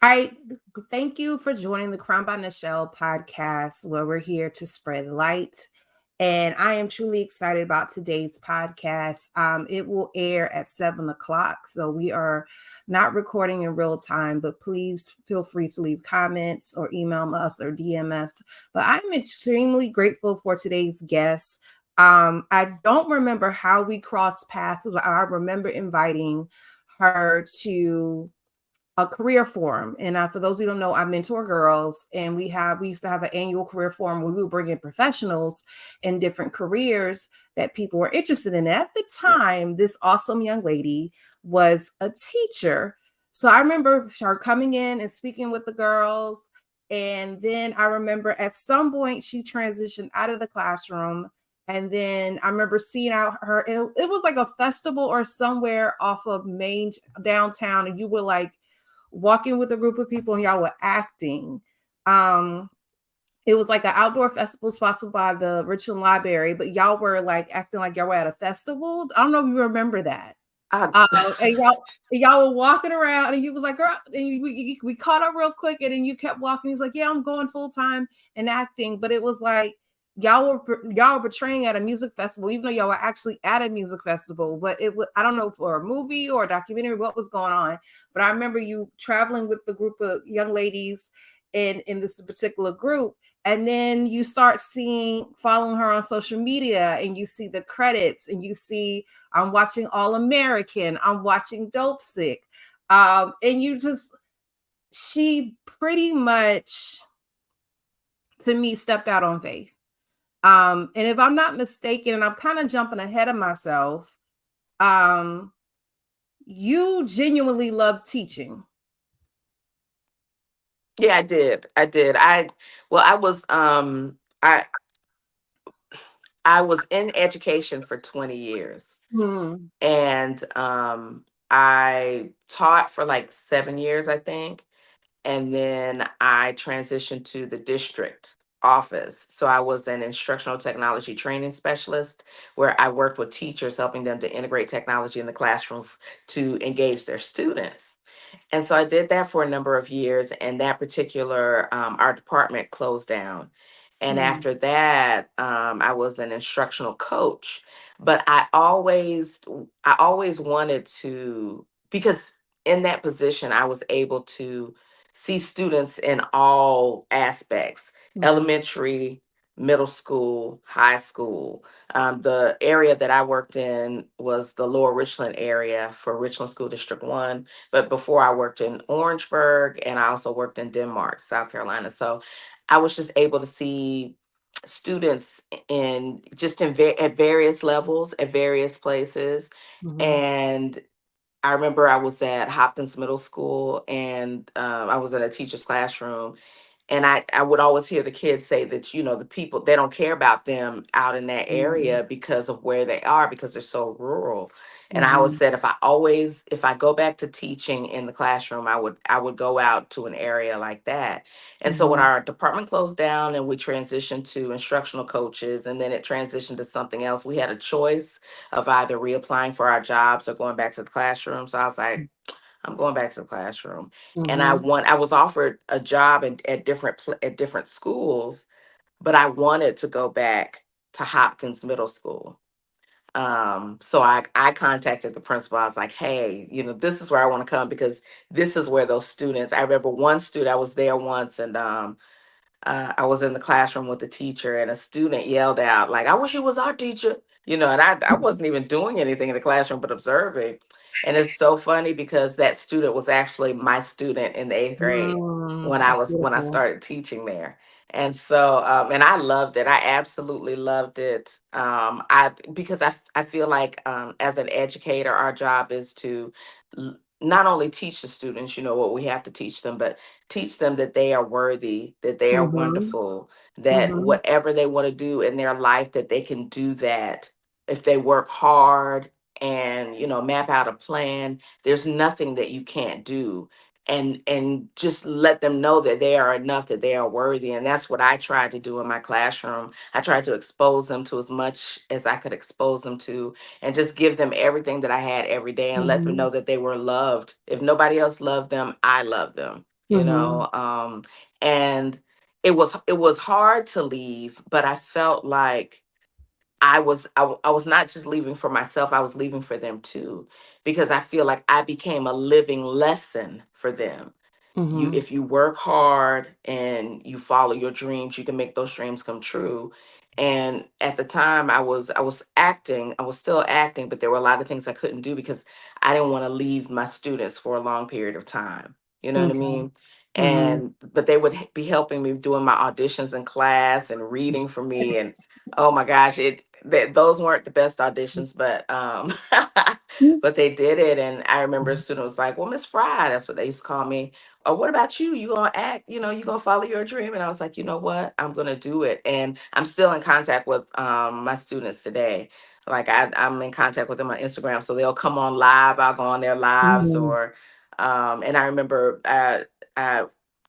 I thank you for joining the Crown by Nichele podcast, where we're here to spread light. And I am truly excited about today's podcast. It will air at 7 o'clock. So we are not recording in real time, but please feel free to leave comments or email us or DM us. But I'm extremely grateful for today's guest. I don't remember how we crossed paths, but I remember inviting her to a career forum. And for those who don't know, I mentor girls, and we used to have an annual career forum where we would bring in professionals in different careers that people were interested in. At the time, this awesome young lady was a teacher. So I remember her coming in and speaking with the girls. And then I remember at some point she transitioned out of the classroom. And then I remember seeing out her, it was like a festival or somewhere off of Main downtown. And you were like, walking with a group of people and y'all were acting. It was like an outdoor festival sponsored by the Richland Library, but y'all were like acting like y'all were at a festival. I don't know if you remember that. And y'all were walking around, and you was like, "Girl," and we caught up real quick, and then you kept walking. He's like, "Yeah, I'm going full time in acting," but it was like y'all were portraying at a music festival, even though y'all were actually at a music festival. But it was, I don't know, for a movie or a documentary, what was going on. But I remember you traveling with the group of young ladies in this particular group. And then you start following her on social media, and you see the credits, and you see, I'm watching All American, I'm watching Dope Sick. And she pretty much, to me, stepped out on faith. And if I'm not mistaken, and I'm kind of jumping ahead of myself, you genuinely love teaching. Yeah, I did. I was in education for 20 years. Hmm. And I taught for like 7 years, I think. And then I transitioned to the district office. So I was an instructional technology training specialist where I worked with teachers, helping them to integrate technology in the classroom to engage their students. And so I did that for a number of years, and that particular, our department closed down. And Hmm. after that, I was an instructional coach. But I always wanted to, because in that position, I was able to see students in all aspects: Hmm. elementary, middle school, high school. The area that I worked in was the Lower Richland area for Richland School District 1. But before, I worked in Orangeburg, and I also worked in Denmark, South Carolina. So I was just able to see students at various levels, at various places. Hmm. And I remember I was at Hopkins Middle School, and I was in a teacher's classroom, and I would always hear the kids say that, the people, they don't care about them out in that Hmm. area because of where they are, because they're so rural. And I always Hmm. said, if I go back to teaching in the classroom, I would go out to an area like that. And so when Hmm. our department closed down and we transitioned to instructional coaches, and then it transitioned to something else, we had a choice of either reapplying for our jobs or going back to the classroom. So I was like, I'm going back to the classroom. And Hmm. I was offered a job at different schools, but I wanted to go back to Hopkins Middle School. So I contacted the principal. I was like, hey, this is where I want to come, because this is where those students, I remember one student, I was there once, and I was in the classroom with the teacher, and a student yelled out, like, I wish you was our teacher, and I wasn't even doing anything in the classroom but observing. And it's so funny, because that student was actually my student in the eighth grade That's when I beautiful. started teaching there. And so, and I loved it. I absolutely loved it. Because I feel like, as an educator, our job is to not only teach the students, what we have to teach them, but teach them that they are worthy, that they are Hmm. wonderful, that Hmm. whatever they want to do in their life, that they can do that if they work hard and, map out a plan. There's nothing that you can't do. And just let them know that they are enough, that they are worthy. And that's what I tried to do in my classroom. I tried to expose them to as much as I could expose them to, and just give them everything that I had every day, and let them Hmm. know that they were loved. If nobody else loved them, I loved them. you Mm-hmm. know. And it was hard to leave, but I felt like I was not just leaving for myself, I was leaving for them too, because I feel like I became a living lesson for them. Mm-hmm. If you work hard and you follow your dreams, you can make those dreams come true. And at the time I was acting, I was still acting, but there were a lot of things I couldn't do because I didn't want to leave my students for a long period of time. You know what I Okay. mean? Mm-hmm. And but they would be helping me doing my auditions in class and reading for me. And oh my gosh, those weren't the best auditions, but but they did it. And I remember a student was like, "Well, Miss Fry," that's what they used to call me. "Oh, what about you? You gonna act? You gonna follow your dream?" And I was like, "You know what? I'm gonna do it." And I'm still in contact with my students today. Like I'm in contact with them on Instagram, so they'll come on live. I'll go on their lives, Mm-hmm. or and I remember I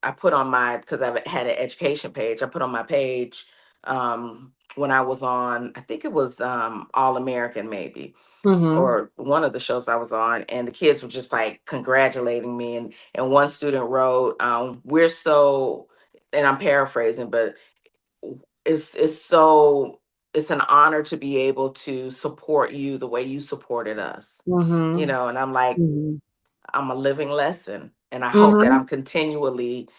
I put on my, because I've had an education page. I put on my page when I was on, I think it was All American maybe, Mm-hmm. or one of the shows I was on, and the kids were just like congratulating me. And one student wrote, "We're so," and I'm paraphrasing, but it's so, it's an honor to be able to support you the way you supported us. Mm-hmm. And I'm like, Mm-hmm. I'm a living lesson. And I hope that Mm-hmm. I'm continually,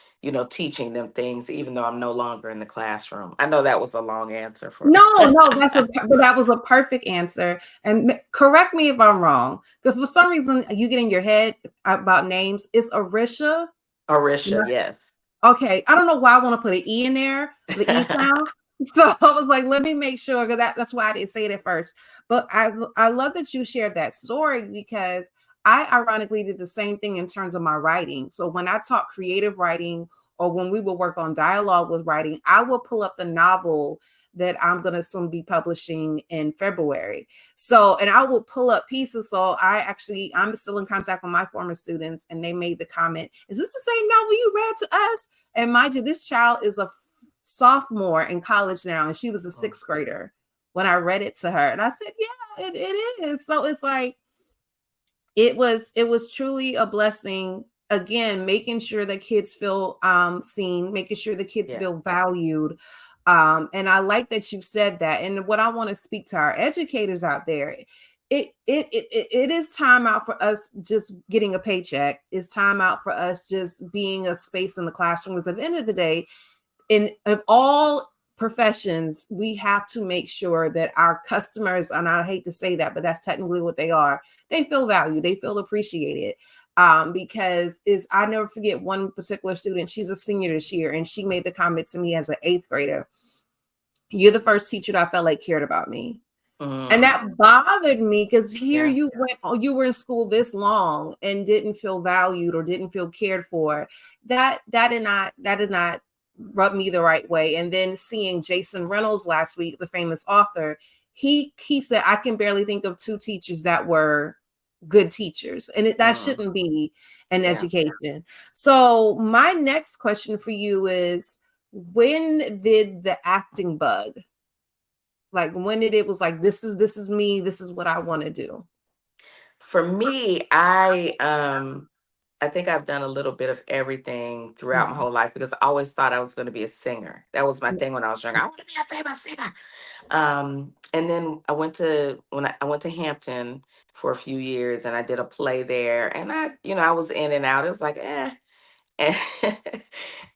teaching them things, even though I'm no longer in the classroom. I know that was a long answer for. No, no, but that was a perfect answer. And correct me if I'm wrong, because for some reason you get in your head about names. It's Arischa. Arisha, yes. Okay, I don't know why I want to put an E in there for the E sound. So I was like, let me make sure, because that's why I didn't say it at first. But I love that you shared that story, because I ironically did the same thing in terms of my writing. So when I taught creative writing, or when we would work on dialogue with writing, I will pull up the novel that I'm going to soon be publishing in February. So, and I will pull up pieces. So I'm still in contact with my former students, and they made the comment, "Is this the same novel you read to us?" And mind you, this child is a sophomore in college now, and she was a Mm, sixth grader when I read it to her. And I said, "Yeah, it is." So it's like, it was truly a blessing. Again, making sure that kids feel seen, making sure the kids yeah. feel valued. And I like that you said that. And what I want to speak to our educators out there, it is time out for us just getting a paycheck. It's time out for us just being a space in the classroom. Because at the end of the day, in of all professions, we have to make sure that our customers, and I hate to say that, but that's technically what they feel valued, they feel appreciated. Because is I never forget one particular student, she's a senior this year, and she made the comment to me as an eighth grader, "You're the first teacher that I felt like cared about me." And Mm, that bothered me, because here yeah. you were in school this long and didn't feel valued or didn't feel cared for. That did not rub me the right way. And then seeing Jason Reynolds last week, the famous author, he said, "I can barely think of two teachers that were good teachers," and that Mm, shouldn't be an yeah. education. So my next question for you is, when did the acting bug, like, when did it was like, this is me, this is what I want to do? For me, I think I've done a little bit of everything throughout my Mhm. whole life, because I always thought I was going to be a singer. That was my thing when I was younger. I want to be a famous singer. And then I went to Hampton for a few years, and I did a play there, and I was in and out. It was like, eh. And,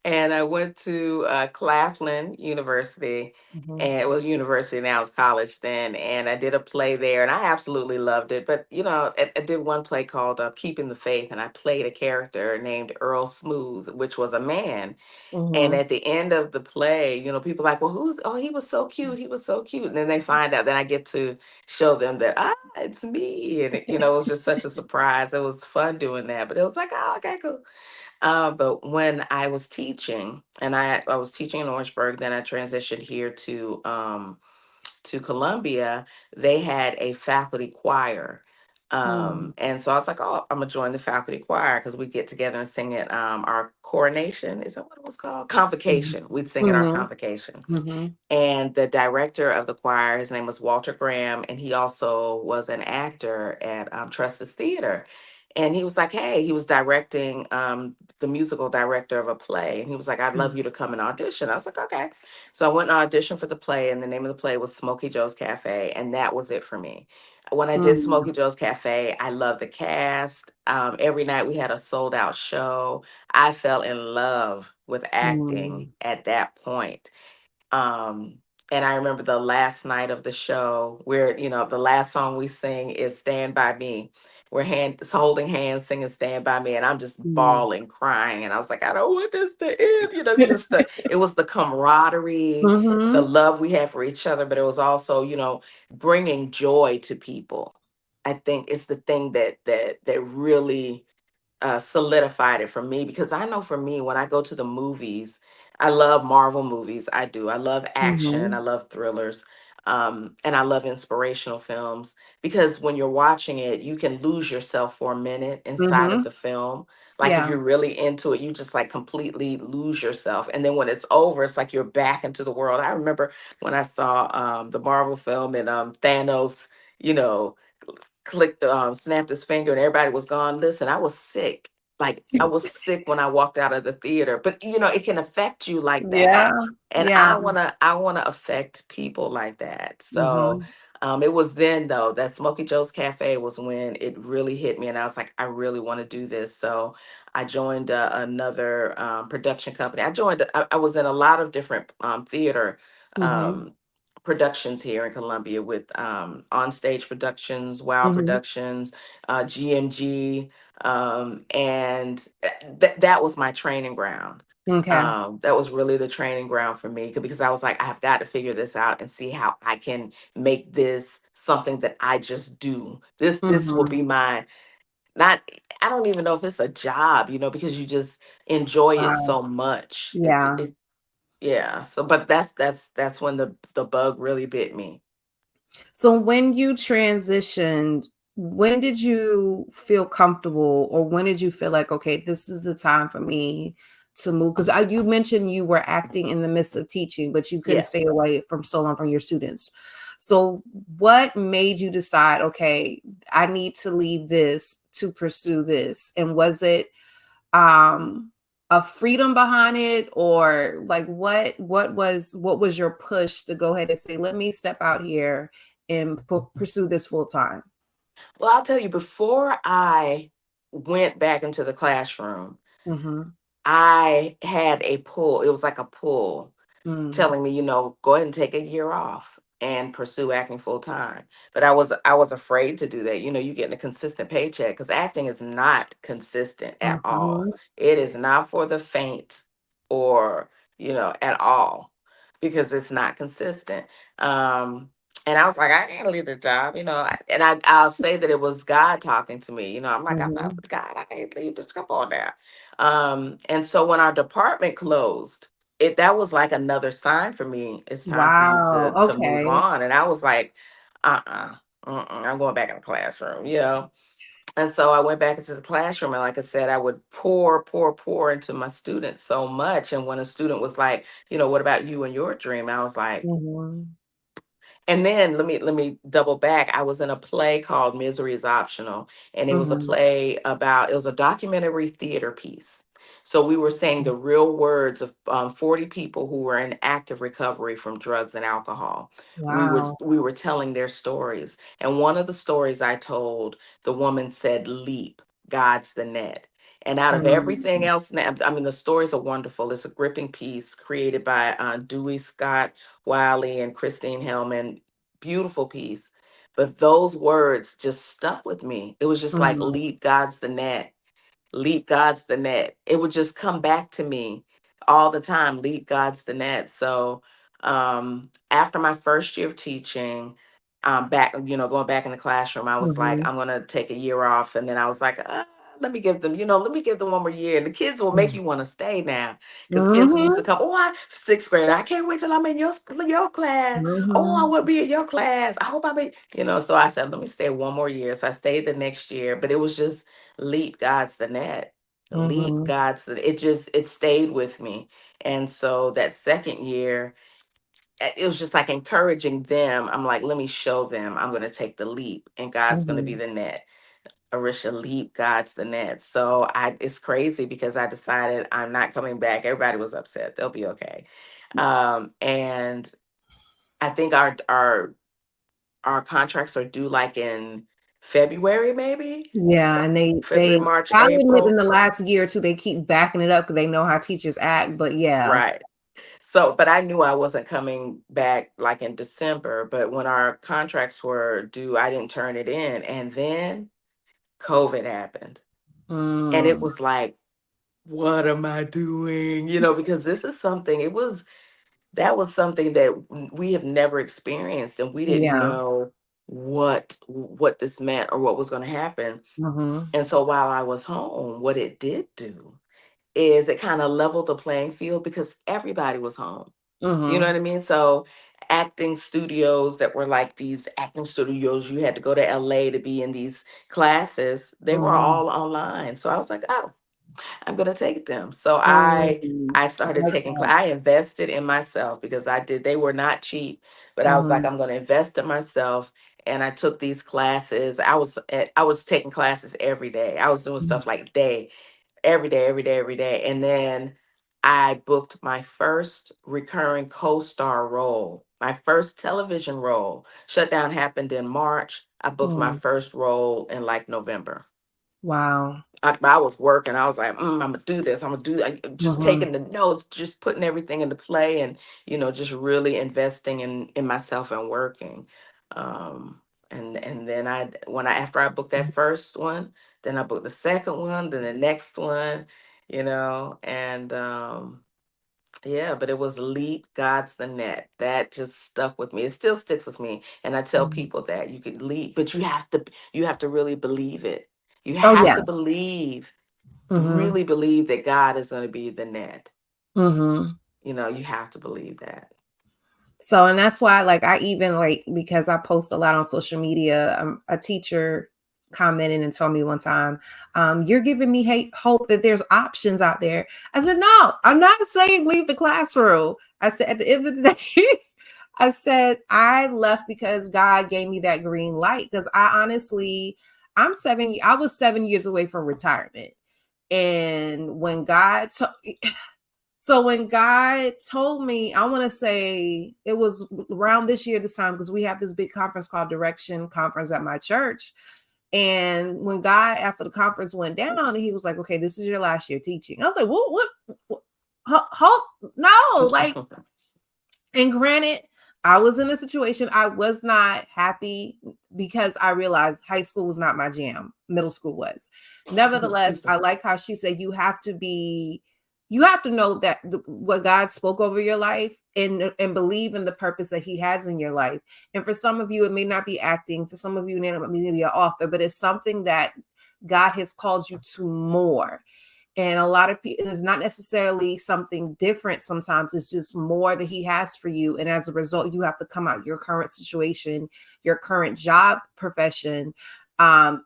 and I went to Claflin University, Mhm. and it was university now, it's college then, and I did a play there, and I absolutely loved it. But I did one play called Keeping the Faith, and I played a character named Earl Smooth, which was a man. And Mhm. at the end of the play, people like, "Well, who's? Oh, he was so cute. He was so cute." And then they find out. Then I get to show them that it's me, and it was just such a surprise. It was fun doing that, but it was like, oh, okay, cool. But when I was teaching, and I was teaching in Orangeburg, then I transitioned here to Columbia. They had a faculty choir. Mhm. And so I was like, oh, I'm gonna join the faculty choir, because we get together and sing at our coronation. Is that what it was called? Mhm. Convocation. We'd sing at our Mhm. convocation. Mhm. And the director of the choir, his name was Walter Graham, and he also was an actor at Trustis Theater. And he was like, hey, he was directing the musical director of a play. And he was like, I'd love you to come and audition. I was like, okay. So I went and auditioned for the play, and the name of the play was Smokey Joe's Cafe. And that was it for me. When I did Mm, Smokey Joe's Cafe, I loved the cast. Every night we had a sold out show. I fell in love with acting mm, at that point. Um, and I remember the last night of the show where, the last song we sing is Stand By Me. We're holding hands, singing Stand By Me. And I'm just mm. bawling, crying. And I was like, I don't want this to end. It was the camaraderie, the Mm-hmm. love we had for each other, but it was also, bringing joy to people. I think it's the thing that really solidified it for me, because I know for me, when I go to the movies, I love Marvel movies. I do. I love action. Mm-hmm. I love thrillers. And I love inspirational films, because when you're watching it, you can lose yourself for a minute inside of Mm-hmm. the film. Like if Yeah. you're really into it, you just like completely lose yourself. And then when it's over, it's like you're back into the world. I remember when I saw the Marvel film, and Thanos, you know, clicked snapped his finger and everybody was gone. Listen, I was sick. Like I was sick when I walked out of the theater. But it can affect you like Yeah. that. And Yeah. I wanna affect people like that. So Mm-hmm. it was then though that Smokey Joe's Cafe was when it really hit me, and I was like, I really want to do this. So I joined another production company. I was in a lot of different theater Mm-hmm. um, productions here in Columbia, with On-Stage Productions, Wow Mm-hmm. Productions, GMG, and that was my training ground. Okay. That was really the training ground for me, because I was like, I have got to figure this out and see how I can make this something that I just do. This will Mm-hmm. be my, not, I don't even know if it's a job, because you just enjoy it Wow. so much. Yeah. Yeah. So, but that's when the bug really bit me. So when you transitioned, when did you feel comfortable, or when did you feel like, okay, this is the time for me to move? Because you mentioned you were acting in the midst of teaching, but you couldn't Yeah. stay away from so long from your students. So what made you decide, okay, I need to leave this to pursue this? And was it um a freedom behind it, or like what was your push to go ahead and say, let me step out here and pursue this full time? Well, I'll tell you, before I went back into the classroom, Mm-hmm. I had a pull. It was like a pull Mm. telling me, go ahead and take a year off and pursue acting full time. But I was afraid to do that. You getting a consistent paycheck, because acting is not consistent at all. Mm-hmm. It is not for the faint, or at all, because it's not consistent. Um and I was like, I can't leave the job, and I'll say that it was God talking to me. I'm like, I'm not Mm-hmm. God, I can't leave this. Come on now. And so when our department closed, that was like another sign for me. It's time for you Wow. to move Okay. on. And I was like, uh-uh, I'm going back in the classroom. And so I went back into the classroom, and like I said, I would pour into my students so much. And when a student was like, what about you and your dream? I was like, Mm-hmm. and then let me double back. I was in a play called Misery is Optional, and it was a Mm-hmm. play about, it was a documentary theater piece. So we were saying the real words of 40 people who were in active recovery from drugs and alcohol. Wow. We were telling their stories, and one of the stories I told, the woman said, "Leap, God's the net." And out of everything Mm-hmm. else, I mean, the stories are wonderful. It's a gripping piece created by Dewey Scott Wiley and Christine Hellman. Beautiful piece. But those words just stuck with me. It was just like, Mm-hmm. leap, God's the net. Leap, God's the net. It would just come back to me all the time. Leap, God's the net. So after my first year of teaching, going back in the classroom, I was like, Mm-hmm. I'm gonna take a year off. And then I was like, let me give them one more year. And the kids will make you want to stay now. Because kids used to come, oh, sixth grade, I can't wait till I'm in your class. Oh, I Mm-hmm. will be in your class. I hope I be, so I said, let me stay one more year. So I stayed the next year, but it was just leap, God's the net. Leap, Mm-hmm. it stayed with me. And so that second year, it was just like encouraging them. I'm like, let me show them I'm going to take the leap, and God's going to be Mm-hmm. the net. Arisha, leap God's the net. So it's crazy because I decided I'm not coming back. Everybody was upset. They'll be okay. And I think our contracts are due like in February, maybe Yeah, and February, they March, I admit in April. the last year or two they keep backing it up because they know how teachers act. But yeah. Right. So, but I knew I wasn't coming back like in December. But when our contracts were due, I didn't turn it in. And then COVID happened. And it Mm, was like, what am I doing? Because this is something, that was something that we have never experienced, and we didn't yeah. know what this meant or what was going to happen. Mhm. And so while I was home, what it did do is it kind of leveled the playing field because everybody was home. You know Mhm. what I mean? So acting studios that were like these acting studios, you had to go to LA to be in these classes. They were Mhm. all online. So I was like, oh, I'm gonna take them. So Mm. I I started like taking that. I invested in myself because they were not cheap, but I was like, Mhm. I'm gonna invest in myself. And I took these classes. I was taking classes every day. I was doing Mhm. stuff like every day, every day, every day. And then I booked my first recurring co-star role, my first television role. Shutdown happened in March. I booked my Mm. first role in like November. Wow. I was working. I was like, I'm gonna do this. I'm gonna do that. Just Mhm. taking the notes, just putting everything into play, and just really investing in myself and working. And then when I after I booked that first one, then I booked the second one, then the next one, and yeah, but it was leap God's the net. That just stuck with me. It still sticks with me. And I tell Mhm. people that you could leap, but you have to really believe it. You Oh have yeah. to believe, Mhm. really believe that God is going to be the net. Mhm. You have to believe that. So, and that's why, like, I even like because I post a lot on social media. A teacher commented and told me one time, "You're giving me hope that there's options out there." I said, "No, I'm not saying leave the classroom." I said, at the end of the day, I said I left because God gave me that green light. Because I honestly, I was 7 years away from retirement, and when God so when God told me, I want to say it was around this year, this time, because we have this big conference called Direction Conference at my church. And when God, after the conference went down, he was like, "Okay, this is your last year teaching." I was like, what? No, like, and granted, I was in a situation I was not happy because I realized high school was not my jam. Middle school was. Nevertheless, Excuse me. I like how she said you have to know that what God spoke over your life and believe in the purpose that He has in your life. And for some of you, it may not be acting. For some of you, it may not be an author, but it's something that God has called you to more. And a lot of people, it's not necessarily something different. Sometimes it's just more that he has for you. And as a result, you have to come out your current situation, your current job profession,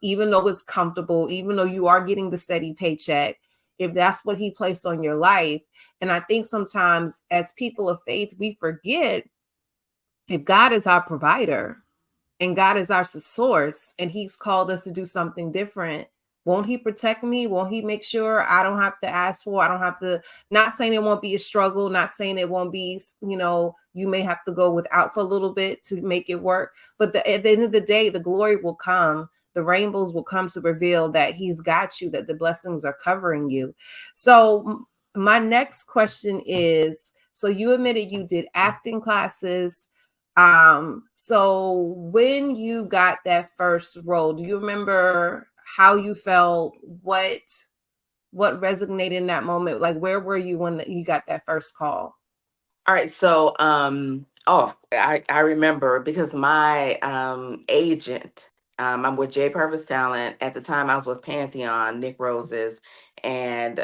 even though it's comfortable, even though you are getting the steady paycheck, if that's what he placed on your life. And I think sometimes as people of faith, we forget if God is our provider, and God is our source, and He's called us to do something different. Won't He protect me? Won't He make sure I don't have to ask for? I don't have to. Not saying it won't be a struggle. Not saying it won't be. You may have to go without for a little bit to make it work. But at the end of the day, the glory will come. The rainbows will come to reveal that He's got you. That the blessings are covering you. So my next question is: so you admitted you did acting classes. So when you got that first role, do you remember how you felt? What resonated in that moment? Like, where were you when you got that first call? All right. So, I remember because my agent, I'm with J Purvis Talent. At the time, I was with Pantheon, Nick Roses, and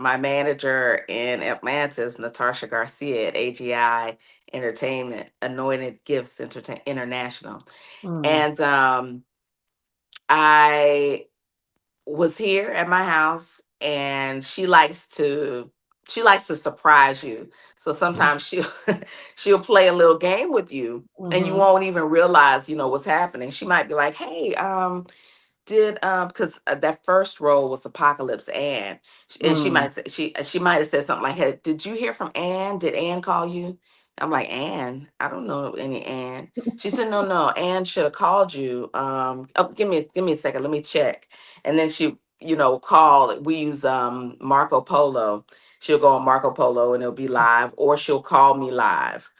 my manager in Atlanta is Natasha Garcia at AGI Entertainment, Anointed Gifts International. Mm, And I was here at my house, and she likes to surprise you. So sometimes she'll she'll play a little game with you, and you mm-hmm, won't even realize what's happening. She might be like, hey, did because that first role was Apocalypse Ann, and she Mm. might say, she might have said something like, "Hey, did you hear from Ann? Did Ann call you?" I'm like, "Ann? I don't know any Ann." She said, "No, no, Ann should have called you. Oh, give me a second, let me check." And then she, call. We use Marco Polo. She'll go on Marco Polo and it'll be live, or she'll call me live.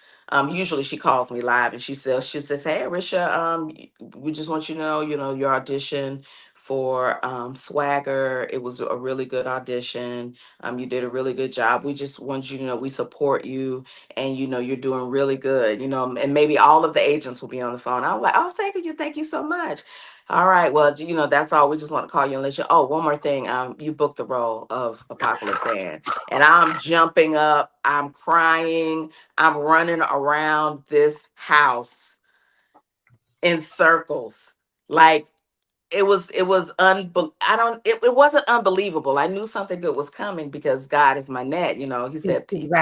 Usually she calls me live and she says, "Hey, Arisha, we just want you to know, your audition for Swagger. It was a really good audition. You did a really good job. We just want you to know we support you, and you're doing really good. And maybe all of the agents will be on the phone." I was like, "Oh, thank you so much." All right, well, that's all. We just want to call you and let you. Oh, one more thing. You booked the role of Apocalypse Ann, and I'm jumping up. I'm crying. I'm running around this house in circles. Like it wasn't unbelievable. I knew something good was coming because God is my net. He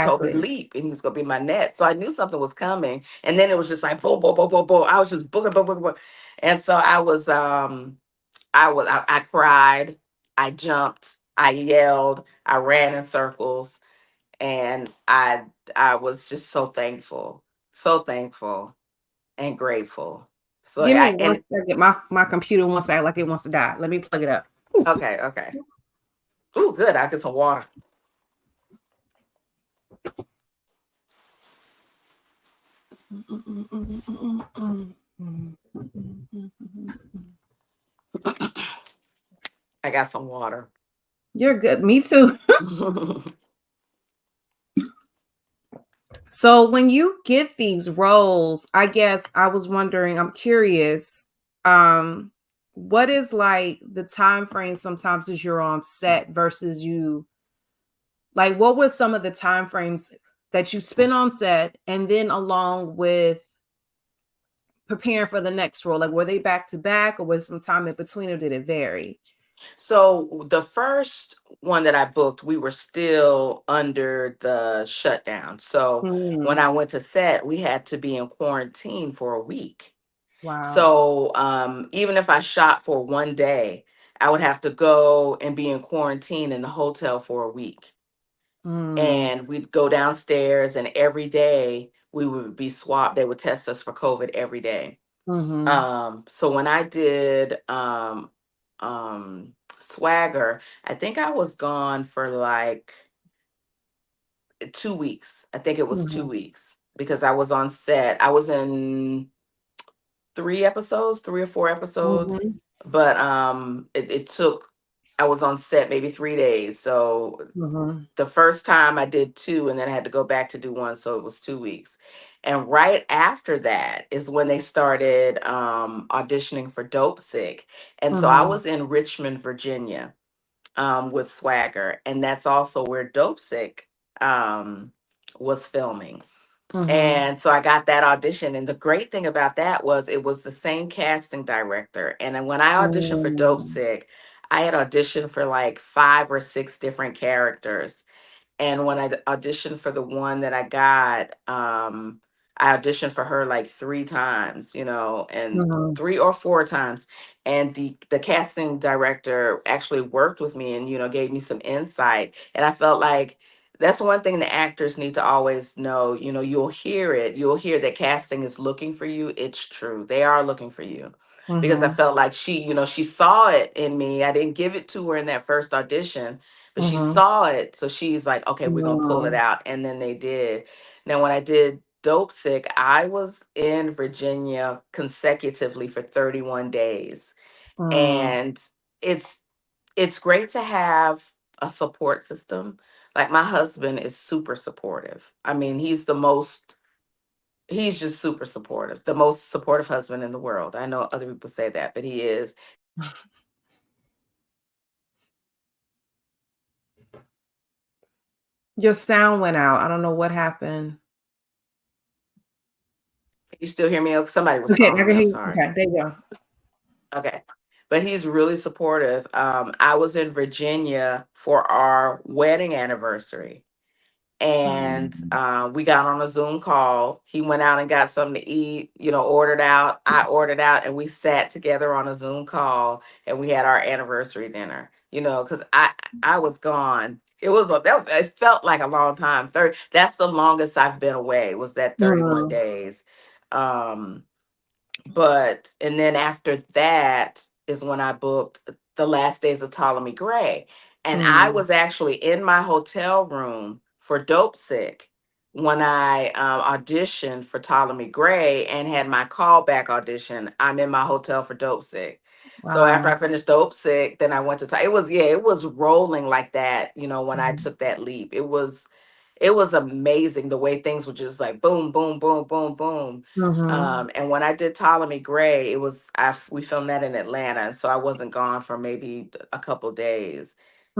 told me Exactly. leap and he was gonna be my net. So I knew something was coming. And then it was just like boom, boom, boom, boom, boom. I was just booking, boom, boom, boom. And so I cried, I jumped, I yelled, I ran in circles, and I was just so thankful and grateful. So Give me I one and second. My computer wants to act like it wants to die. Let me plug it up. okay, okay. Ooh, good. I get some water. I got some water. You're good. Me too. So when you get these roles, I guess I was wondering, I'm curious, what is like the time frame sometimes as you're on set versus you, like what were some of the time frames that you spent on set and then along with preparing for the next role? Like were they back to back or was some time in between or did it vary? So the first one that I booked, we were still under the shutdown. So when Mm, I went to set, we had to be in quarantine for a week. wow. So even if I shot for one day, I would have to go and be in quarantine in the hotel for a week. Mm, And we'd go downstairs, and every day we would be swabbed. They would test us for COVID every day. mm-hmm, So when I did Swagger, I think I was gone for like 2 weeks. I think it was two mm-hmm, weeks because I was on set. I was in 3 episodes, 3 or 4 episodes, mm-hmm, but it took. I was on set maybe 3 days. So mm-hmm, the first time I did two, and then I had to go back to do one, so it was 2 weeks. And right after that is when they started auditioning for Dope Sick. And so I mm-hmm, was in Richmond, Virginia, with Swagger, and that's also where Dope Sick was filming. mm-hmm, And so I got that audition. And the great thing about that was it was the same casting director. And then when I auditioned for Dope mm, Sick, I had auditioned for like 5 or 6 different characters. And when I auditioned for the one that I got, I auditioned for her like 3 times, and mm-hmm, 3 or 4 times. And the casting director actually worked with me and, gave me some insight. And I felt like that's one thing the actors need to always know. You'll hear it. You'll hear that casting is looking for you. It's true. They are looking for you. Because I mm-hmm, felt like she saw it in me. I didn't give it to her in that first audition, but she mm-hmm. saw it. So she's like, okay, we're going to pull it Mm, out. And then they did. Now, when I did Dope Sick, I was in Virginia consecutively for 31 days. mm. And it's it's great to have a support system. Like my husband is super supportive. I mean, he's just super supportive. The most supportive husband in the world. I know other people say that, but he is. Your sound went out. I don't know what happened. You still hear me? Oh, somebody was Okay, I calling can me. hear I'm you. sorry. Okay, there you go. Okay. But he's really supportive. I was in Virginia for our wedding anniversary. And we got on a Zoom call. He went out and got something to eat, ordered out. I ordered out, and we sat together on a Zoom call, and we had our anniversary dinner. Because I was gone. It felt like a long time. That's the longest I've been away. Was that 31 Mhm. days? Um, and then after that is when I booked the last days of Ptolemy Gray. And I Mhm. was actually in my hotel room for Dope Sick when I auditioned for Ptolemy Gray and had my callback audition. I'm in my hotel for Dope Sick. So after Wow. I finished Dope Sick, then I went to, it was rolling like that, when I Mhm. took that leap. It was amazing the way things were just like boom, boom, boom, boom, boom. Mhm. And when I did Ptolemy Gray, we filmed that in Atlanta, and so I wasn't gone for maybe a couple days.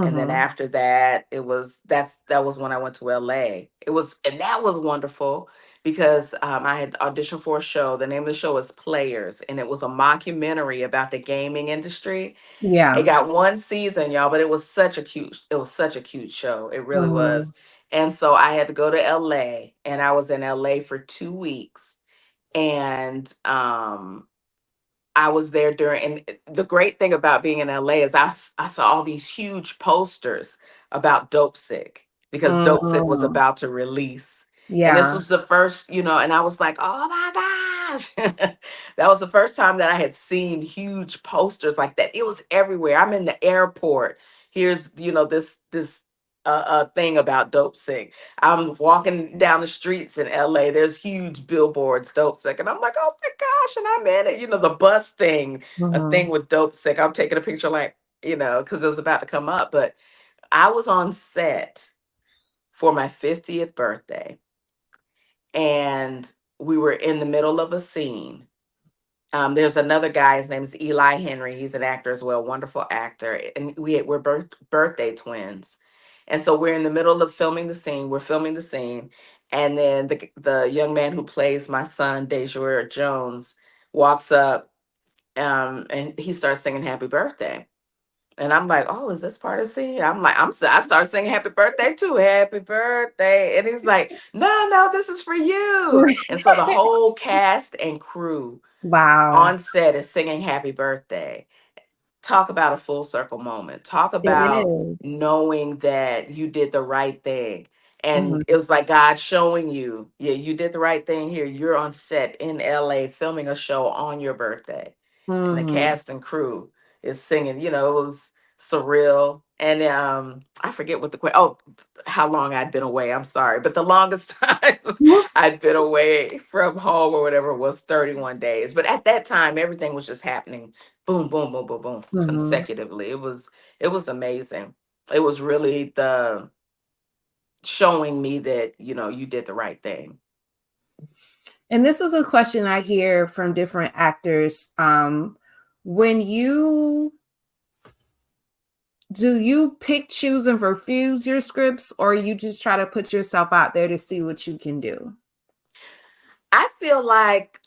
And then Mhm. after that, that was when I went to LA. And that was wonderful because I had auditioned for a show. The name of the show is Players, and it was a mockumentary about the gaming industry. It Yeah. got one season, y'all, but it was such a cute show. It really Mhm. was. And so I had to go to LA, and I was in LA for 2 weeks. And I was there and the great thing about being in LA is I saw all these huge posters about Dope Sick because Dope Sick was Mhm. about to release. And this Yeah. was the first, and I was like, oh my gosh. That was the first time that I had seen huge posters like that. It was everywhere. I'm in the airport. Here's, this thing about Dope Sick. I'm walking down the streets in LA. There's huge billboards, Dope Sick. And I'm like, oh my gosh. And I'm in it, the bus thing, a thing Mhm. with Dope Sick. I'm taking a picture like, because it was about to come up. But I was on set for my 50th birthday. And we were in the middle of a scene. There's another guy, his name is Eli Henry. He's an actor as well, wonderful actor. And we're birthday twins. And so we're in the middle of filming the scene. We're filming the scene. And then the young man who plays my son, Dejour Jones, walks up and he starts singing happy birthday. And I'm like, oh, is this part of the scene? I start singing happy birthday too. Happy birthday. And he's like, no, no, this is for you. And so the whole cast and crew Wow. on set is singing happy birthday. Talk about a full circle moment. Talk It about is. knowing that you did the right thing. And it Mhm. was like God showing you, yeah, you did the right thing here. You're on set in LA filming a show on your birthday. And the Mhm. cast and crew is singing. It was surreal. And I forget what how long I'd been away. I'm sorry. But the longest time I'd been away from home or whatever was 31 days. But at that time, everything was just happening boom, boom, boom, boom, boom, Mhm. consecutively. It was amazing. It was really the showing me that, you did the right thing. And this is a question I hear from different actors. When you do you pick, choose, and refuse your scripts, or you just try to put yourself out there to see what you can do? I feel like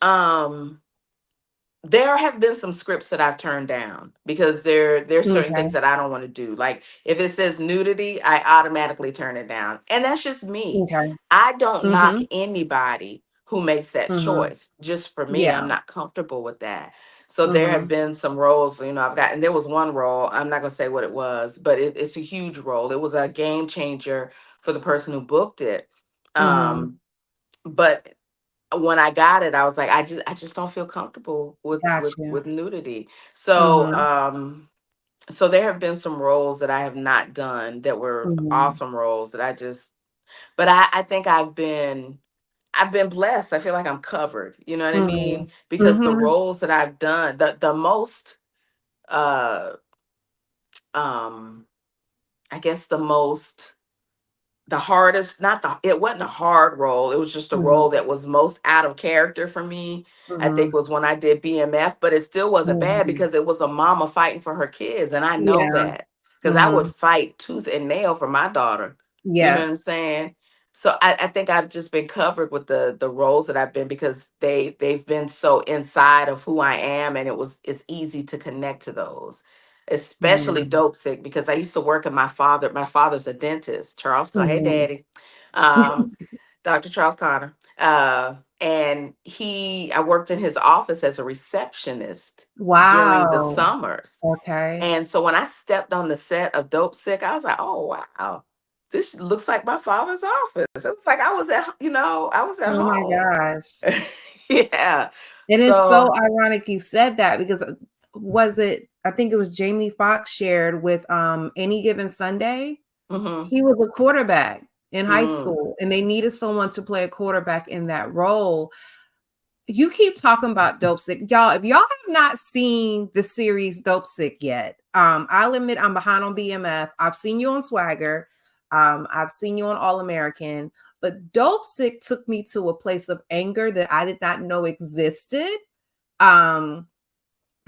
there have been some scripts that I've turned down because there's certain Okay. things that I don't want to do. Like if it says nudity, I automatically turn it down. And that's just me. Okay. I don't knock Mhm. anybody who makes that Mhm. choice. Just for me, Yeah. I'm not comfortable with that. So there have Mhm. been some roles, I've gotten. There was one role, I'm not gonna say what it was, but it's a huge role. It was a game changer for the person who booked it. Mhm. But when I got it, I was like, I just don't feel comfortable with with Gotcha. with nudity. So Mhm. so there have been some roles that I have not done that were Mhm. awesome roles that but I think I've been blessed. I feel like I'm covered. You know what I Mhm. mean? Because the Mhm. roles that I've done, the most uh um I guess the hardest, not the it wasn't a hard role, it was just a Mhm. role that was most out of character for me. I think Mhm. was when I did BMF, but it still wasn't bad Mhm. because it was a mama fighting for her kids, and I know Yeah. that because I would Mhm. fight tooth and nail for my daughter. You know what I'm Yes. saying? So I think I've just been covered with the roles that I've been because they've been so inside of who I am, and it's easy to connect to those, especially Mhm. Dope Sick, because I used to work at my father's a dentist, Charles. Hey, Mhm. daddy. Dr. Charles Conner. And I worked in his office as a receptionist during the Wow. summers. Okay. And so when I stepped on the set of Dope Sick, I was like, oh, wow, this looks like my father's office. It was like I was at Oh my home. gosh. Yeah. And it's so So, ironic you said that because I think it was Jamie Foxx shared with Any Given Sunday. mhm, He was a quarterback in high mm, school and they needed someone to play a quarterback in that role. You keep talking about Dope Sick. Y'all, if y'all have not seen the series Dope Sick yet, I'll admit I'm behind on BMF. I've seen you on Swagger. I've seen you on All American. But Dope Sick took me to a place of anger that I did not know existed. Um,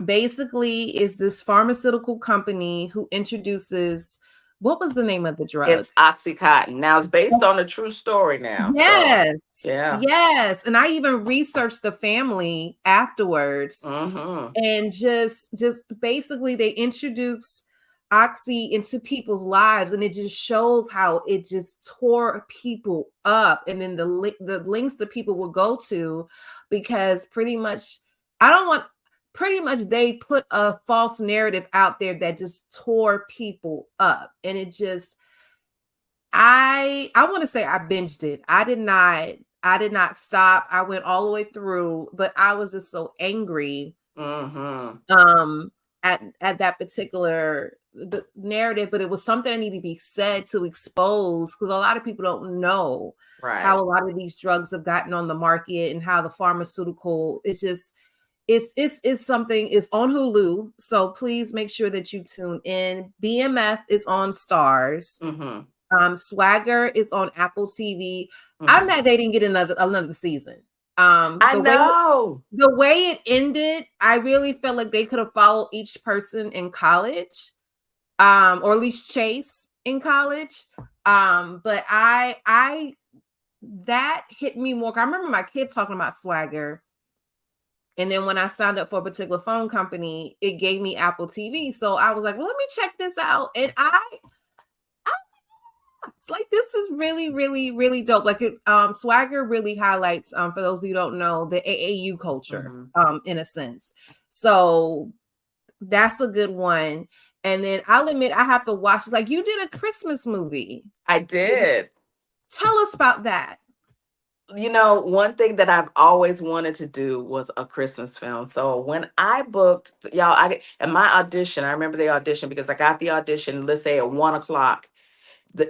Basically, is this pharmaceutical company who introduces what was the name of the drug? it's Oxycontin. Now it's based on a true story now. So, Yes. yeah. Yes. And I even researched the family afterwards Mm-hmm. and just basically they introduce oxy into people's lives and it just shows how it just tore people up and then the links that people will go to because pretty much they put a false narrative out there that just tore people up and it just I want to say I binged it. I did not stop. I went all the way through, but I was just so angry Mm-hmm. At that particular the narrative, but it was something that needed to be said to expose because a lot of people don't know how Right. a lot of these drugs have gotten on the market and how the pharmaceutical it's just it's something it's on Hulu. So please make sure that you tune in. BMF is on Stars. Mm-hmm. Swagger is on Apple TV. I'm Mm-hmm. mad they didn't get another season. I The know. way it ended, I really felt like they could have followed each person in college, or at least Chase in college. But I that hit me more. I remember my kids talking about Swagger. And then when I signed up for a particular phone company, it gave me Apple TV. So I was like, well, let me check this out. And it's like this is really, really, really dope. Like Swagger really highlights, for those of you who don't know, the AAU culture, Mm-hmm. in a sense. So that's a good one. And then I'll admit I have to watch like you did a Christmas movie. I did. Tell us about that. One thing that I've always wanted to do was a Christmas film. So when I booked, y'all, and my audition, I remember the audition because I got the audition, let's say at 1 o'clock,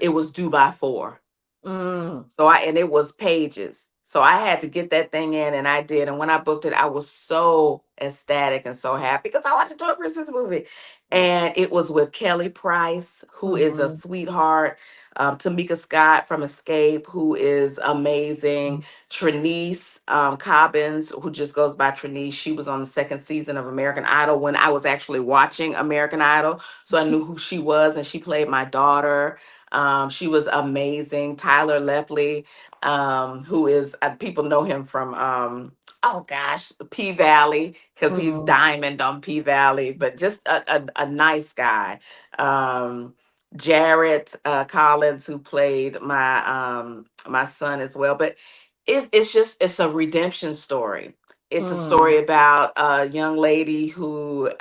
it was due by 4. Mm, And it was pages. So I had to get that thing in and I did. And when I booked it, I was so ecstatic and so happy because I wanted to do a Christmas movie. And it was with Kelly Price, who is a mm-hmm, sweetheart. Tamika Scott from Escape, who is amazing. Trinice Cobbins, who just goes by Trinice. She was on the second season of American Idol when I was actually watching American Idol. So I knew who she was and she played my daughter. She was amazing. Tyler Lepley, who is people know him from oh gosh, P Valley, because he's mm-hmm, Diamond on P Valley, but just a nice guy. Jarrett Collins, who played my son as well. But it's a redemption story. It's a mm, story about a young lady who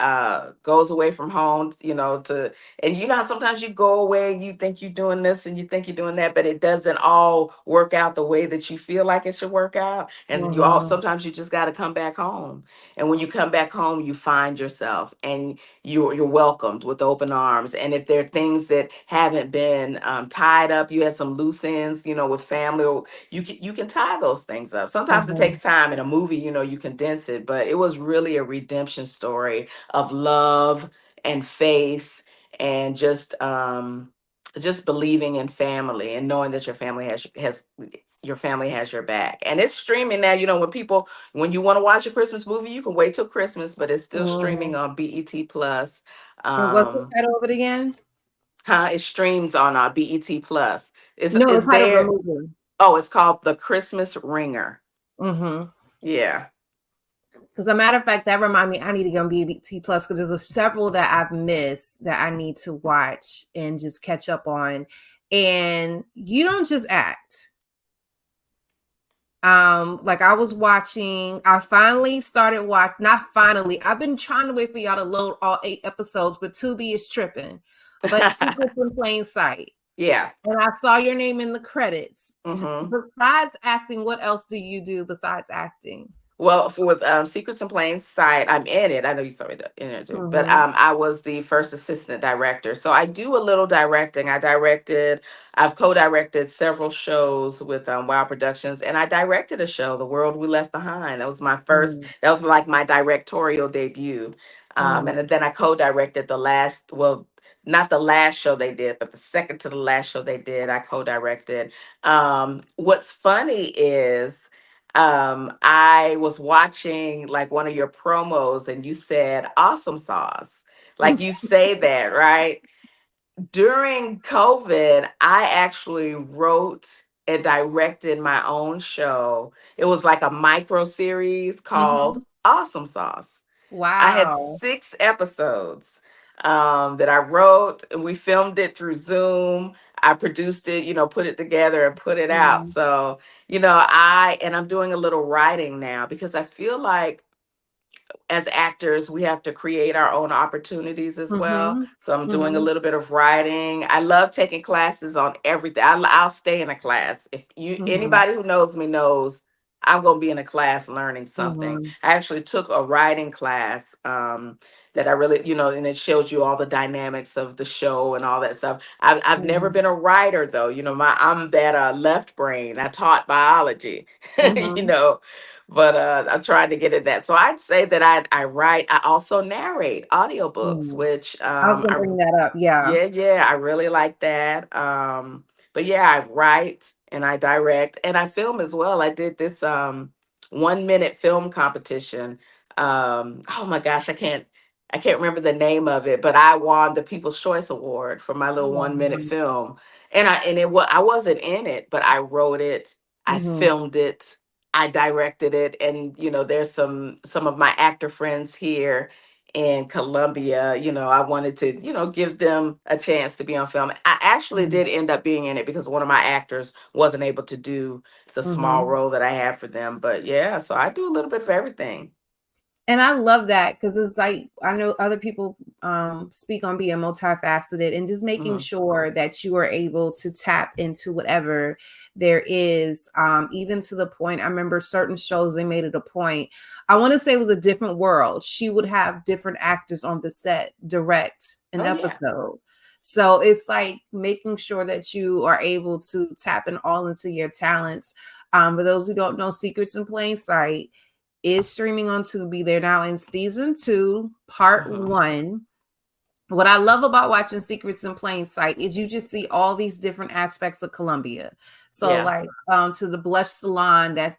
goes away from home, and you know how sometimes you go away, you think you're doing this and you think you're doing that, but it doesn't all work out the way that you feel like it should work out. And mm-hmm, sometimes you just got to come back home. And when you come back home, you find yourself and you're welcomed with open arms. And if there are things that haven't been tied up, you had some loose ends, with family, or you can tie those things up. Sometimes it mm-hmm, takes time in a movie, you condense it, but it was really a redemption story of love and faith and just believing in family and knowing that your family has your back. And it's streaming now. When you want to watch a Christmas movie, you can wait till Christmas, but it's still mm-hmm. streaming on BET Plus. And what's the Um, title of it again? it streams on BET Plus. It's No, the it's title of the there. movie. Oh, it's called The Christmas Ringer. Mm-hmm. Yeah. Because a matter of fact, that remind me I need to go on BBT Plus because there's several that I've missed that I need to watch and just catch up on. and you don't just act. Like I was watching, I finally started not finally, I've been trying to wait for y'all to load all 8 episodes, but Tubi is tripping. But Secrets in Plain Sight. Yeah. And I saw your name in the credits. Mm-hmm. Besides acting, what else do you do besides acting? Well, for with Secrets in Plain Sight, I'm in it. I know you saw me in it too, but Mm-hmm. I was the first assistant director. So I do a little directing. I've co-directed several shows with Wow Productions, and I directed a show, The World We Left Behind. That was my first. Mm-hmm. That was like my directorial debut. And then I co-directed the last. Well, not the last show they did, but the second to the last show they did. I co-directed. What's funny is I was watching like one of your promos and you said awesome sauce. Like you say that, right? During COVID, I actually wrote and directed my own show. It was like a micro series called Mm-hmm. Awesome Sauce. I had Wow. 6 episodes that I wrote, and we filmed it through Zoom. I produced it, put it together and put it out. Mm-hmm. So, I'm doing a little writing now because I feel like as actors, we have to create our own opportunities as well. Mm-hmm. So I'm doing a Mm-hmm. little bit of writing. I love taking classes on everything. I'll stay in a class. If Mm-hmm. anybody who knows me knows I'm going to be in a class learning something. Mm-hmm. I actually took a writing class that I really, and it shows you all the dynamics of the show and all that stuff. I've never been a writer though. I'm that left brain. I taught biology, you Mm-hmm. know, but I'm trying to get at that. So I'd say that I write. I also narrate audiobooks, Mm-hmm. which I was gonna bring that up. Yeah. yeah, I really like that. But yeah, I write and I direct and I film as well. I did this 1 minute film competition. Oh my gosh, I can't remember the name of it, but I won the People's Choice Award for my little 1 minute Wow. film. I wasn't in it, but I wrote it, I Mm-hmm. filmed it, I directed it, and there's some of my actor friends here in Columbia. I wanted to, give them a chance to be on film. I actually did end up being in it because one of my actors wasn't able to do the small Mm-hmm. role that I had for them. But yeah, so I do a little bit of everything. And I love that because it's like I know other people speak on being multifaceted and just making Hmm. sure that you are able to tap into whatever there is. Even to the point, I remember certain shows they made it a point. I want to say it was a different world. She would have different actors on the set direct an Oh yeah, episode. So it's like making sure that you are able to tap in all into your talents. For those who don't know, Secrets in Plain Sight is streaming on Tubi. They're now in season 2, part hmm 1. What I love about watching Secrets in Plain Sight is you just see all these different aspects of Columbia. So yeah, like to the blush salon that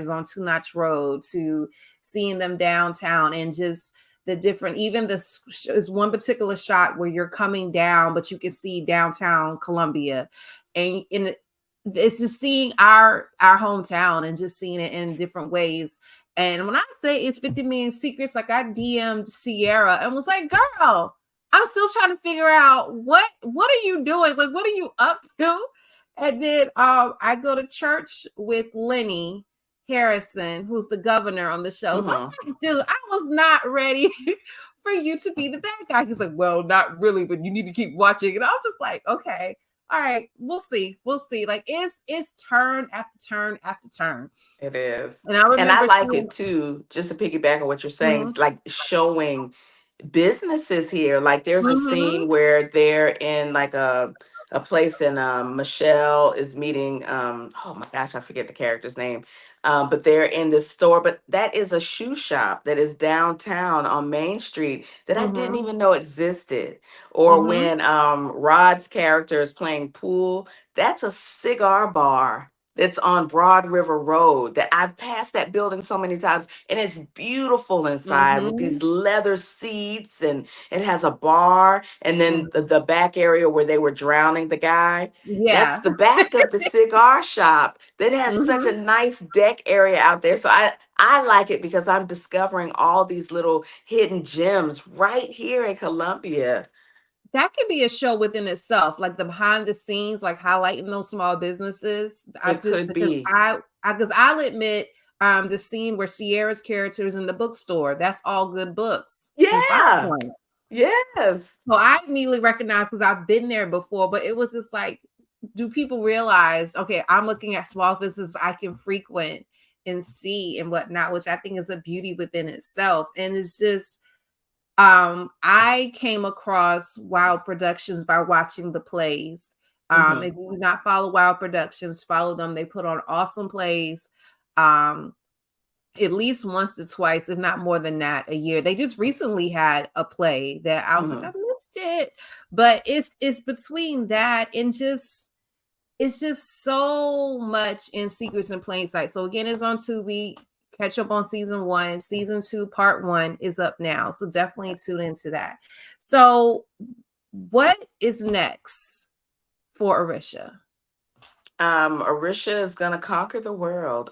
is on Two Notch Road, to seeing them downtown and just the different, even this is one particular shot where you're coming down, but you can see downtown Columbia. And it's just seeing our hometown and just seeing it in different ways. And when I say it's 50 million secrets, like I DM'd Sierra and was like, girl, I'm still trying to figure out what are you doing? Like, what are you up to? And then I go to church with Lenny Harrison, who's the governor on the show. So hmm I'm like, dude, I was not ready for you to be the bad guy. He's like, well, not really, but you need to keep watching. And I was just like, okay, all right, we'll see. We'll see. Like it's turn after turn after turn. it is. And I And I remember like seeing it too, just to piggyback on what you're saying, mhm, like showing businesses here. Like there's a mhm, scene where they're in like a place and Michelle is meeting oh my gosh, I forget the character's name. But they're in this store, but that is a shoe shop that is downtown on Main Street that I didn't mhm, even know existed. Or mhm, when Rod's character is playing pool, that's a cigar bar that's on Broad River Road that I've passed that building so many times, and it's beautiful inside with mhm, these leather seats, and it has a bar, and then the, mhm. the back area where they were drowning the guy, that's Yeah. the back of the cigar shop that has such a Mhm. nice deck area out there. So I like it because I'm discovering all these little hidden gems right here in Columbia that could be a show within itself, like the behind the scenes, like highlighting those small businesses. I It just could because be. because I'll admit, the scene where Sierra's characters in the bookstore, that's all good books from Five Yeah. Points. Yes. So I immediately recognized because I've been there before, but it was just like, do people realize, okay, I'm looking at small businesses I can frequent and see and whatnot, which I think is a beauty within itself. And it's just, I came across Wild Productions by watching the plays. Hmm. If you do not follow Wild Productions, follow them. They put on awesome plays. Um, at least once to twice, if not more than that, a year. They just recently had a play that I was like, I Hmm. missed it. But it's between that and just it's just so much in Secrets in Plain Sight. So again, it's on Tubi. Catch up on season 1. Season 2, part 1 is up now. So definitely tune into that. So what is next for Arisha? Arisha is gonna conquer the world.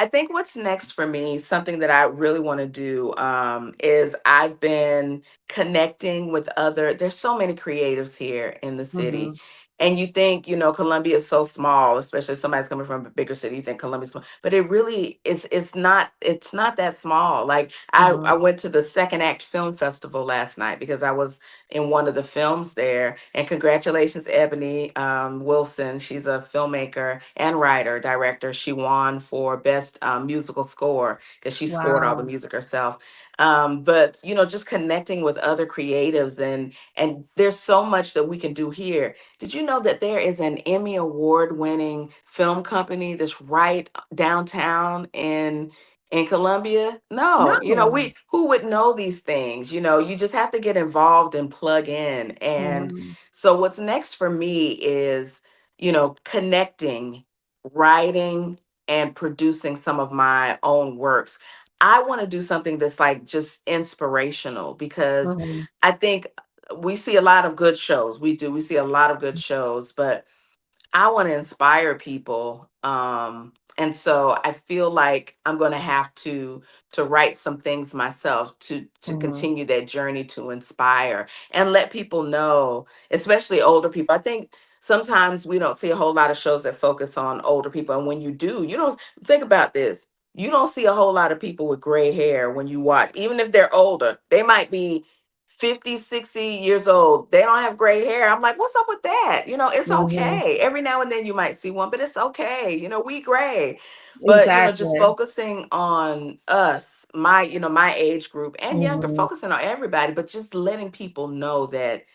I think what's next for me, something that I really want to do, is I've been connecting with other. There's so many creatives here in the city, Mm-hmm. and you think, Columbia is so small, especially if somebody's coming from a bigger city. You think Columbia's small, but it really is. It's not. It's not that small. Like I Mm-hmm. went to the Second Act Film Festival last night because I was in one of the films there. And congratulations, Ebony Wilson. She's a filmmaker and writer, director. She won for Best Musical Score because she scored all the Wow. music herself. But just connecting with other creatives, and there's so much that we can do here. Did you know that there is an Emmy Award winning film company that's right downtown in Columbia? No, No. we who would know these things? You just have to get involved and plug in. And Mm-hmm. so what's next for me is, connecting, writing, and producing some of my own works. I want to do something that's like just inspirational because Mm-hmm. I think we see a lot of good shows. We do. We see a lot of good shows, but I want to inspire people. And so I feel like I'm going to have to write some things myself to Mm-hmm. continue that journey to inspire and let people know, especially older people. I think sometimes we don't see a whole lot of shows that focus on older people, and when you do, you don't think about this. You don't see a whole lot of people with gray hair when you watch, even if they're older. They might be 50, 60 years old. They don't have gray hair. I'm like, what's up with that? It's Mm-hmm. okay. Every now and then you might see one, but it's okay. We gray. But, just Exactly. focusing on us, my age group and younger, Mm-hmm. focusing on everybody, but just letting people know that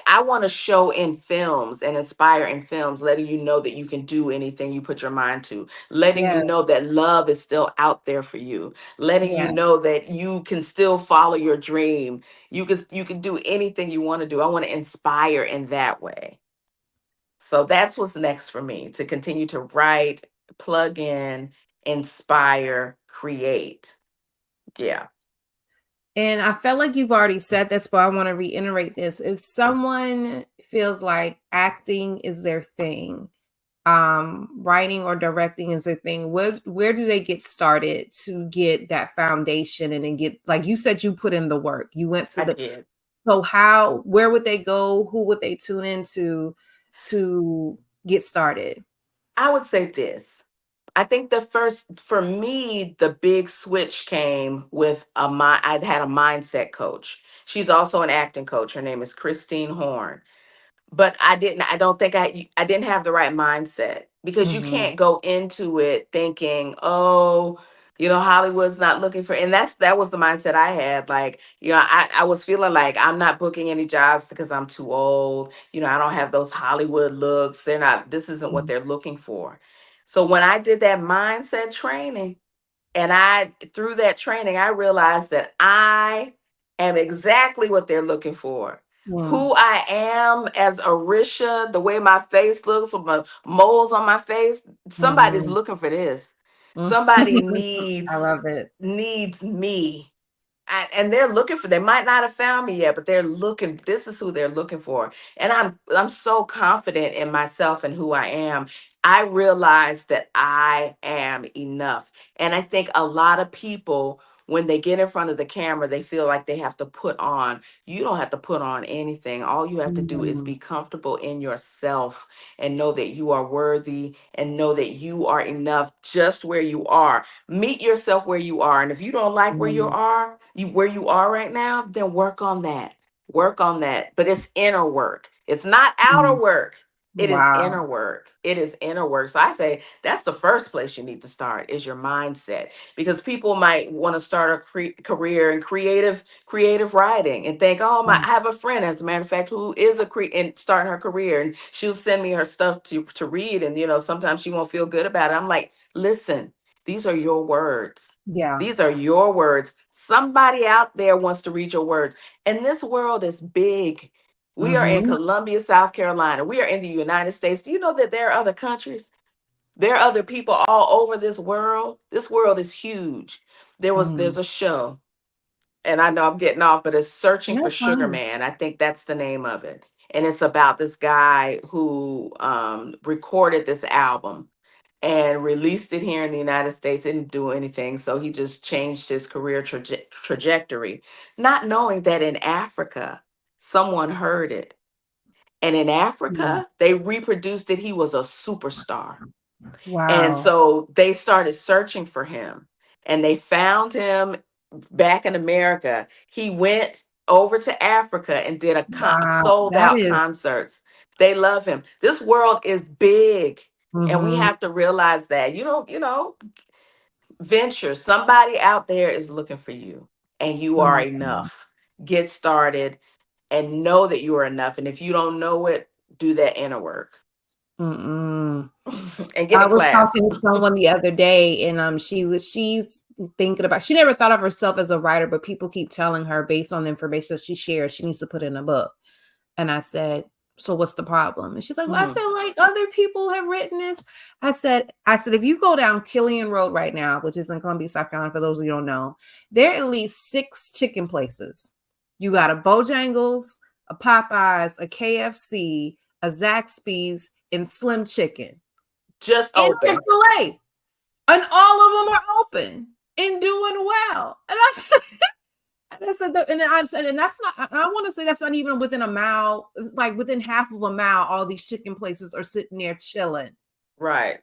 I want to show in films and inspire in films, letting you know that you can do anything you put your mind to, letting Yeah. you know that love is still out there for you, letting you Yeah. know that you can still follow your dream. You can do anything you want to do. I want to inspire in that way. So that's what's next for me, to continue to write, plug in, inspire, create. Yeah. And I felt like you've already said this, but I want to reiterate this. If someone feels like acting is their thing, writing or directing is their thing, where do they get started to get that foundation and then get, like you said, you put in the work. You went to I the did. so where would they go? Who would they tune into to get started? I would say this. I think the first, for me, the big switch came with I'd had a mindset coach. She's also an acting coach. Her name is Christine Horn. But I didn't have the right mindset, because you Mhm. can't go into it thinking, oh, Hollywood's not looking for, and that was the mindset I had. Like, I was feeling like I'm not booking any jobs because I'm too old. I don't have those Hollywood looks. This isn't what Mhm. they're looking for. So when I did that mindset training, and through that training, I realized that I am exactly what they're looking for. Mm. Who I am as Arisha, the way my face looks with my moles on my face, somebody's Mhm. looking for this. Mm. Somebody I love it. needs me. And they're looking for, they might not have found me yet, but they're looking, this is who they're looking for. And I'm so confident in myself and who I am. I realize that I am enough. And I think a lot of people when they get in front of the camera, they feel like they have to put on. You don't have to put on anything. All you have to do is Mm-hmm. be comfortable in yourself and know that you are worthy and know that you are enough just where you are. Meet yourself where you are. And if you don't like where where you are right now, then work on that. Work on that. But it's inner work. It's not outer work. It is Wow. inner work. It is inner work. So I say that's the first place you need to start is your mindset, because people might want to start a career in creative writing and think, oh my, I have a friend, as a matter of fact, who is and starting her career, and she'll send me her stuff to read, and sometimes she won't feel good about it. I'm like, listen, these are your words. Yeah. These are your words. Somebody out there wants to read your words, and this world is big. We are in Mm-hmm. Columbia, South Carolina. We are in the United States. Do you know that there are other countries? There are other people all over this world. This world is huge. There's a show, and I know I'm getting off, but it's Searching for That's Sugar fine. Man. I think that's the name of it. And it's about this guy who recorded this album and released it here in the United States. Didn't do anything. So he just changed his career trajectory, not knowing that in Africa, someone heard it. And in Yeah. Africa, they reproduced it. He was a superstar. And Wow. so they started searching for him, and they found him back in America. He went over to Africa and did a Wow. sold That out is. concerts. They love him. This world is big, and we Mm-hmm. have to realize that. Venture. Somebody out there is looking for you, and you are Mm-hmm. enough. Get started and know that you are enough. And if you don't know it, do that inner work Mm-mm. and get I a was class. talking to someone the other day, and she's thinking about, she never thought of herself as a writer, but people keep telling her based on the information she shares, she needs to put in a book. And I said, so what's the problem? And she's like, well, I Mhm. feel like other people have written this. I said, if you go down Killian Road right now, which is in Columbia, South Carolina, for those of you who don't know, there are at least 6 chicken places. You got a Bojangles, a Popeyes, a KFC, a Zaxby's, and Slim Chicken, Just and open. Chick-fil-A. And all of them are open and doing well. And I said, and that's not, I want to say that's not even within a mile, like within half of a mile, all these chicken places are sitting there chilling. Right.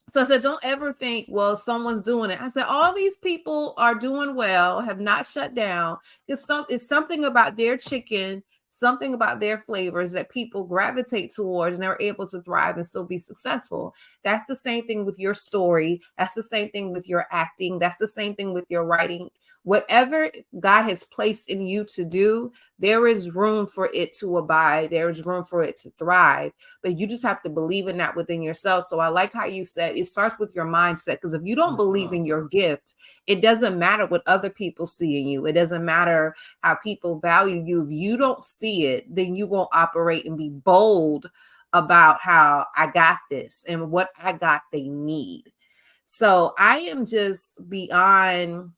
So I said, don't ever think, well, someone's doing it. I said, all these people are doing well, have not shut down. It's something about their chicken, something about their flavors that people gravitate towards, and they're able to thrive and still be successful. That's the same thing with your story. That's the same thing with your acting. That's the same thing with your writing. Whatever God has placed in you to do, there is room for it to abide. There is room for it to thrive, but you just have to believe in that within yourself. So I like how you said it starts with your mindset, because if you don't believe Mhm. in your gift, it doesn't matter what other people see in you. It doesn't matter how people value you. If you don't see it, then you won't operate and be bold about how I got this and what I got they need. So I am just beyond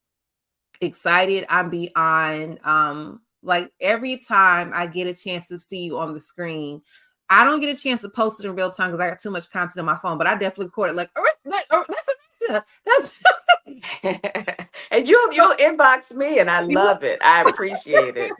excited. I'm beyond like every time I get a chance to see you on the screen, I don't get a chance to post it in real time because I got too much content on my phone, but I definitely record it like, that's And you'll inbox me, and I love it. I appreciate it.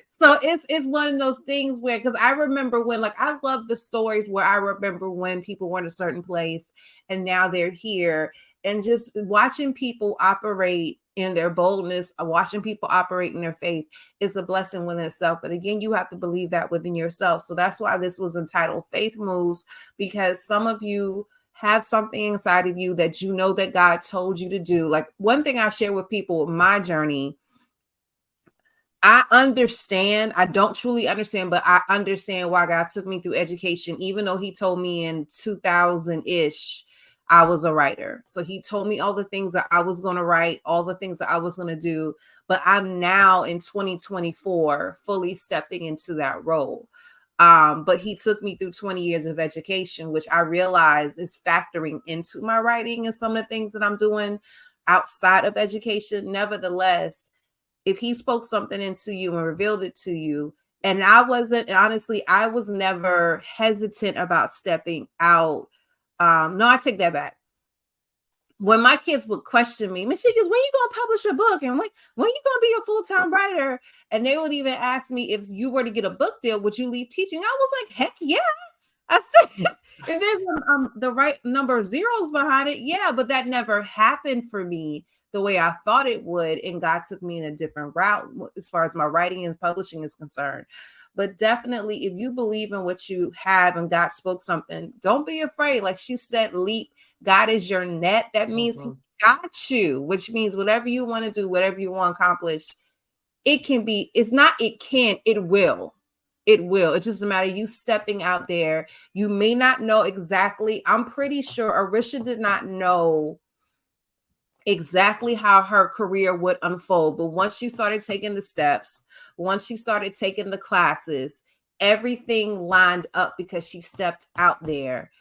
so it's one of those things where, because I remember when, like, I love the stories where I remember when people were in a certain place and now they're here, and just watching people operate in their boldness, watching people operate in their faith is a blessing within itself. But again, you have to believe that within yourself. So that's why this was entitled Faith Moves, because some of you have something inside of you that you know that God told you to do. Like, one thing I share with people, my journey, I understand. I don't truly understand, but I understand why God took me through education, even though He told me in 2000 ish, I was a writer. So He told me all the things that I was going to write, all the things that I was going to do. But I'm now in 2024 fully stepping into that role. But He took me through 20 years of education, which I realize is factoring into my writing and some of the things that I'm doing outside of education. Nevertheless, if He spoke something into you and revealed it to you, and I was never hesitant about stepping out. No, I take that back. when my kids would question me, Miss Chickens, when you gonna publish a book, and when you gonna be a full-time writer? And they would even ask me, if you were to get a book deal, would you leave teaching? I was like, heck yeah. I said, if there's the right number of zeros behind it, yeah, but that never happened for me the way I thought it would, and God took me in a different route as far as my writing and publishing is concerned. But definitely, if you believe in what you have and God spoke something, don't be afraid. Like she said, leap. God is your net. That means He got you, which means whatever you want to do, whatever you want to accomplish, it can be. It's not. It can. It will. It will. It's just a matter of you stepping out there. You may not know exactly. I'm pretty sure Arischa did not know exactly how her career would unfold. But once she started taking the steps, once she started taking the classes, everything lined up because she stepped out there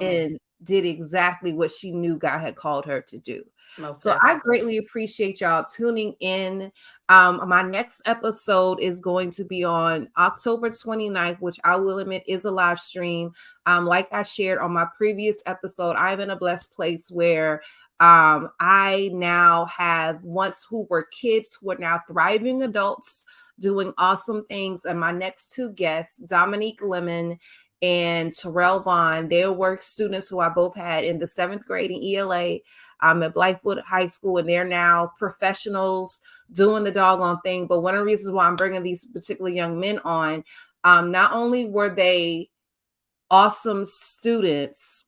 and did exactly what she knew God had called her to do. So I greatly appreciate y'all tuning in. My next episode is going to be on October 29th, which I will admit is a live stream. Like I shared on my previous episode, I'm in a blessed place where I now have once who were kids who are now thriving adults doing awesome things. And my next two guests, Dominique Lemon and Terrell Vaughn, they were students who I both had in the 7th grade in ELA at Blythewood High School, and they're now professionals doing the doggone thing. But one of the reasons why I'm bringing these particular young men on, not only were they awesome students,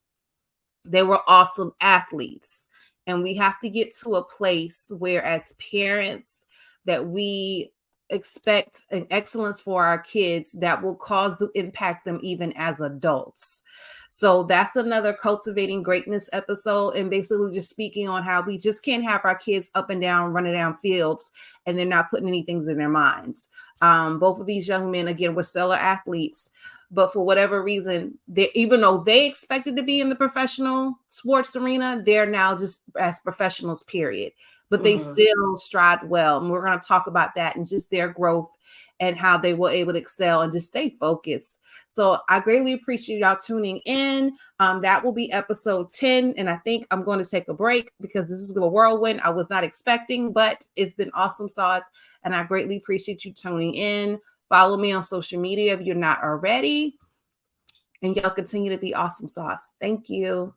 they were awesome athletes. And we have to get to a place where, as parents, that we expect an excellence for our kids that will cause to impact them even as adults. So that's another cultivating greatness episode, and basically just speaking on how we just can't have our kids up and down, running down fields, and they're not putting any things in their minds. Both of these young men, again, were stellar athletes, but for whatever reason, even though they expected to be in the professional sports arena, they're now just as professionals, period. But they still strived well. And we're going to talk about that and just their growth and how they were able to excel and just stay focused. So I greatly appreciate y'all tuning in. That will be episode 10. And I think I'm going to take a break because this is a whirlwind I was not expecting, but it's been awesome sauce. And I greatly appreciate you tuning in. Follow me on social media if you're not already. And y'all continue to be awesome sauce. Thank you.